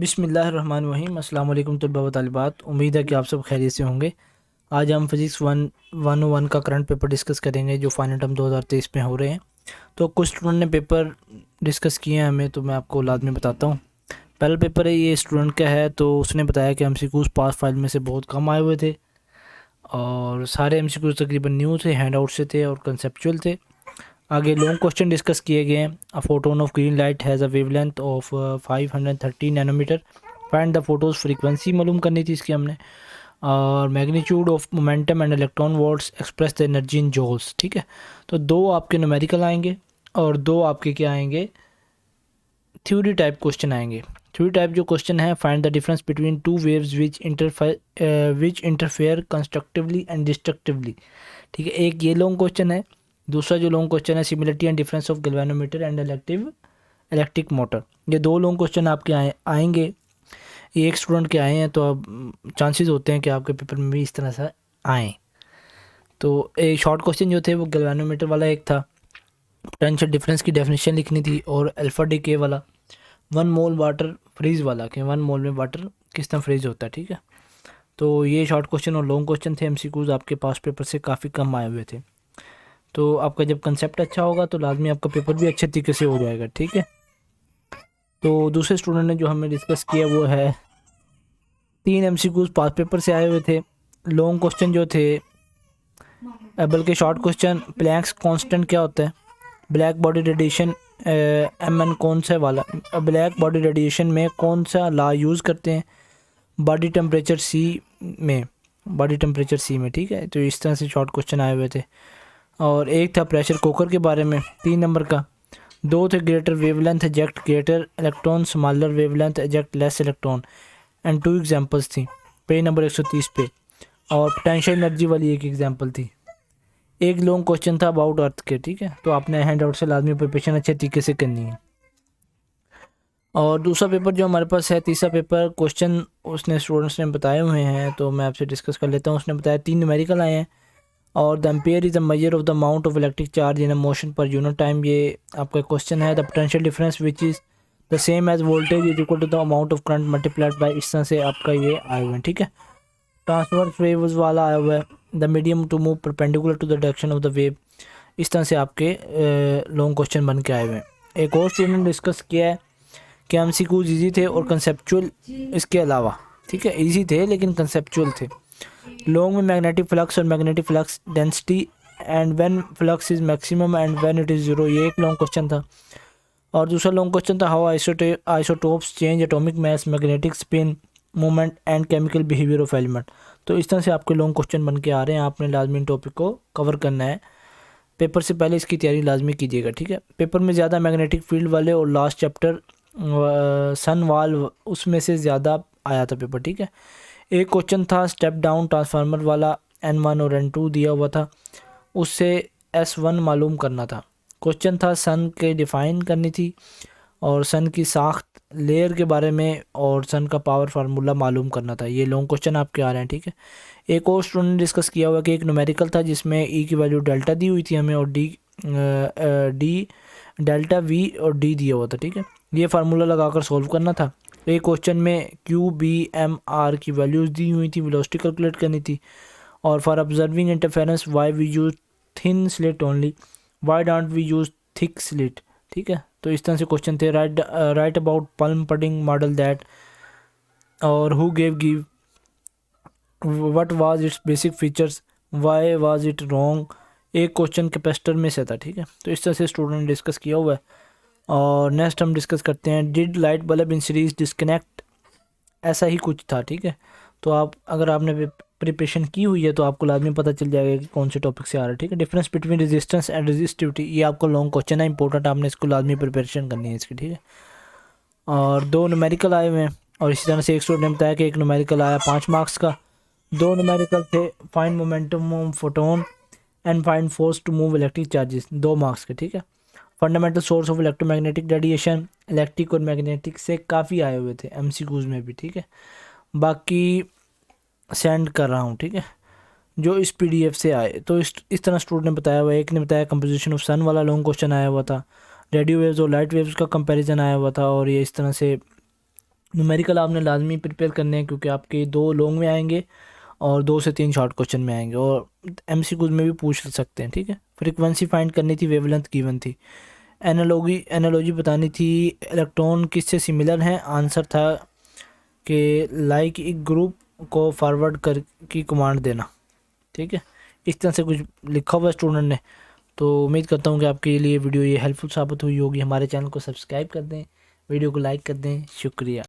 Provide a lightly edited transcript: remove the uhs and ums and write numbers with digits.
बिस्मिल्लाहिर्रहमानिर्रहीम। अस्सलाम वालेकुम तलबा व तालिबात। उम्मीद है कि आप सब खैरियत से होंगे। आज हम फिज़िक्स 101 का करंट पेपर डिस्कस करेंगे जो फाइनल टर्म 2023 में हो रहे हैं। तो कुछ स्टूडेंट ने पेपर डिस्कस किए हैं हमें, तो मैं आपको लाजमी बताता हूँ। पहला पेपर है ये स्टूडेंट का है, तो उसने बताया कि एमसीक्यूज़ पास फाइल में से बहुत कम आए हुए थे और सारे एमसीक्यूज़ तकरीबन न्यू थे, हैंड आउट से थे और कंसेप्चुअल थे। आगे लॉन्ग क्वेश्चन डिस्कस किए गए हैं। A photon of green light has a wavelength of 530 nanometre. Find the photos frequency मालूम करनी थी इसकी हमने। और magnitude of momentum and electron volts express the energy in joules. ठीक है, तो दो आपके न्यूमेरिकल आएंगे और दो आपके क्या आएंगे, थ्योरी टाइप क्वेश्चन आएंगे। थ्योरी टाइप जो क्वेश्चन है, find the difference between two waves which interfere constructively and destructively. ठीक है, एक ये लॉन्ग क्वेश्चन है। दूसरा जो लॉन्ग क्वेश्चन है, similarity and difference of galvanometer and electric motor. ये दो लॉन्ग क्वेश्चन आपके आएंगे। ये एक स्टूडेंट के आए हैं, तो अब चांसेस होते हैं कि आपके पेपर में भी इस तरह से आएँ। तो एक शॉर्ट क्वेश्चन जो थे वो गैल्वेनोमीटर वाला एक था, पोटेंशियल डिफरेंस की डेफिनेशन लिखनी थी, और अल्फा डीके वाला 1 मोल वाटर फ्रीज वाला कि 1 मोल में वाटर किस तरह फ्रीज होता है। ठीक है, तो ये शॉर्ट क्वेश्चन और लॉन्ग क्वेश्चन थे। एमसीक्यूज़ आपके पास पेपर से काफ़ी कम आए हुए थे। तो आपका जब कंसेप्ट अच्छा होगा तो लाजमी आपका पेपर भी अच्छे तरीके से हो जाएगा। ठीक है, तो दूसरे स्टूडेंट ने जो हमें डिस्कस किया वो है 3 एमसीक्यूज़ पास पेपर से आए हुए थे। लॉन्ग क्वेश्चन जो थे, बल्कि शॉर्ट क्वेश्चन, प्लैंक्स कांस्टेंट क्या होता है, black body radiation M N कौन सा वाला, ब्लैक बॉडी रेडिएशन में कौन सा लॉ यूज़ करते हैं, बॉडी टेम्परेचर सी में। ठीक है, तो इस तरह से शॉर्ट क्वेश्चन आए हुए थे। और एक था प्रेशर कुकर के बारे में 3 नंबर का। दो थे greater wavelength exact greater electron, smaller wavelength exact less electron, and 2 examples थी पेज नंबर 130 पे। और पोटेंशियल एनर्जी वाली एक एग्जांपल थी। एक लॉन्ग क्वेश्चन था अबाउट अर्थ के। ठीक है, तो आपने हैंड आउट से लाजमी प्रिपरेशन अच्छे तरीके से करनी है। और दूसरा पेपर जो हमारे पास है, तीसरा पेपर, क्वेश्चन उसने स्टूडेंट्स ने बताए हुए हैं, तो मैं आपसे डिस्कस कर लेता हूँ। उसने बताया 3 न्यूमेरिकल आए हैं। और the ampere is the measure of the amount of electric charge in a motion per unit time. ये आपका क्वेश्चन है। The potential difference which is the same as voltage is equal to the amount of current multiplied by. इस तरह से आपका ये आए हुए हैं। ठीक है, ट्रांसवर्स वेव्स वाला आया हुआ है। The medium to move perpendicular to the direction of the wave. इस तरह से आपके लॉन्ग क्वेश्चन बन के आए हुए हैं। एक और स्टूडेंट ने डिस्कस किया है कि एमसीक्यूज ईजी थे और कंसेप्चुअल इसके अलावा। ठीक है, ईजी थे लेकिन कंसेप्चुअल थे। लॉन्ग में मैग्नेटिक फ्लक्स और magnetic flux density and when flux is maximum and when it is zero, ये एक लॉन्ग क्वेश्चन था। और दूसरा लॉन्ग क्वेश्चन था how isotopes change atomic mass, magnetic spin, moment and chemical behaviour of element. तो इस तरह से आपके लॉन्ग क्वेश्चन बन के आ रहे हैं। आपने लाजमी टॉपिक को कवर करना है। पेपर से पहले इसकी तैयारी लाजमी कीजिएगा। ठीक है, पेपर में ज़्यादा मैग्नेटिक फील्ड वाले और लास्ट चैप्टर सन वाल, उसमें से ज़्यादा आया था पेपर। ठीक है, एक क्वेश्चन था स्टेप डाउन ट्रांसफार्मर वाला, N1 और N2 दिया हुआ था, उससे S1 मालूम करना था। क्वेश्चन था सन के डिफ़ाइन करनी थी और सन की साख्त, लेयर के बारे में, और सन का पावर फार्मूला मालूम करना था। ये लॉन्ग क्वेश्चन आपके आ रहे हैं। ठीक है, एक और स्टूडेंट ने डिस्कस किया हुआ कि एक न्यूमेरिकल था जिसमें ई की वैल्यू डेल्टा दी हुई थी हमें, और डी डेल्टा वी और डी दिया हुआ था। ठीक है, ये फार्मूला लगाकर सॉल्व करना था। एक क्वेश्चन में क्यू बी एम आर की वैल्यूज़ दी हुई थी, वेलोसिटी कैलकुलेट करनी थी। और for observing interference why we use thin slit only, why don't we use thick slit. ठीक है, तो इस तरह से क्वेश्चन थे। Write about plum pudding model that, और who give what was its basic features, why was it wrong. एक question capacitor में से था। ठीक है, तो इस तरह से स्टूडेंट ने डिस्कस किया हुआ है। और नेक्स्ट हम डिस्कस करते हैं did light bulb in series disconnect, ऐसा ही कुछ था। ठीक है, तो आप अगर आपने प्रिपरेशन की हुई है तो आपको लाजमी पता चल जाएगा कि कौन से टॉपिक से आ रहा है। ठीक है, difference between resistance and resistivity, ये आपको लॉन्ग क्वेश्चन है, इंपॉर्टेंट, आपने इसको लाजमी प्रिपरेशन करनी है इसकी। ठीक है, और 2 न्यूमेरिकल आए हुए हैं। और इसी तरह से एक स्टूडेंट ने बताया कि एक न्यूमेरिकल आया 5 मार्क्स का। 2 न्यूमेरिकल थे find momentum of photon and find force to move electric charges, 2 marks के। ठीक है, fundamental source of electromagnetic radiation, electric और मैग्नेटिक से काफ़ी आए हुए थे एमसीक्यूज में भी। ठीक है, बाकी सेंड कर रहा हूँ। ठीक है, जो इस पीडीएफ से आए, तो इस तरह स्टूडेंट ने बताया हुआ है। एक ने बताया कंपोजिशन ऑफ सन वाला लॉन्ग क्वेश्चन आया हुआ था, रेडियो वेव्स और लाइट वेव्स का कंपैरिजन आया हुआ था, और ये इस तरह से न्यूमेरिकल आपने लाजमी प्रिपेयर करने हैं क्योंकि आपके 2 लॉन्ग में आएंगे और 2 से 3 शॉर्ट क्वेश्चन में आएंगे, और एमसीक्यूज में भी पूछ सकते हैं, ठीक है। फ्रीक्वेंसी फाइंड करनी थी, वेवलेंथ गिवन थी, एनालॉजी बतानी थी, इलेक्ट्रॉन किससे सिमिलर हैं, आंसर था कि लाइक एक ग्रुप को फॉरवर्ड कर की कमांड देना, ठीक है। इस तरह से कुछ लिखा हुआ स्टूडेंट ने। तो उम्मीद करता हूँ कि आपके लिए वीडियो ये हेल्पफुल साबित हुई होगी। हमारे चैनल को सब्सक्राइब कर दें, वीडियो को लाइक कर दें। शुक्रिया।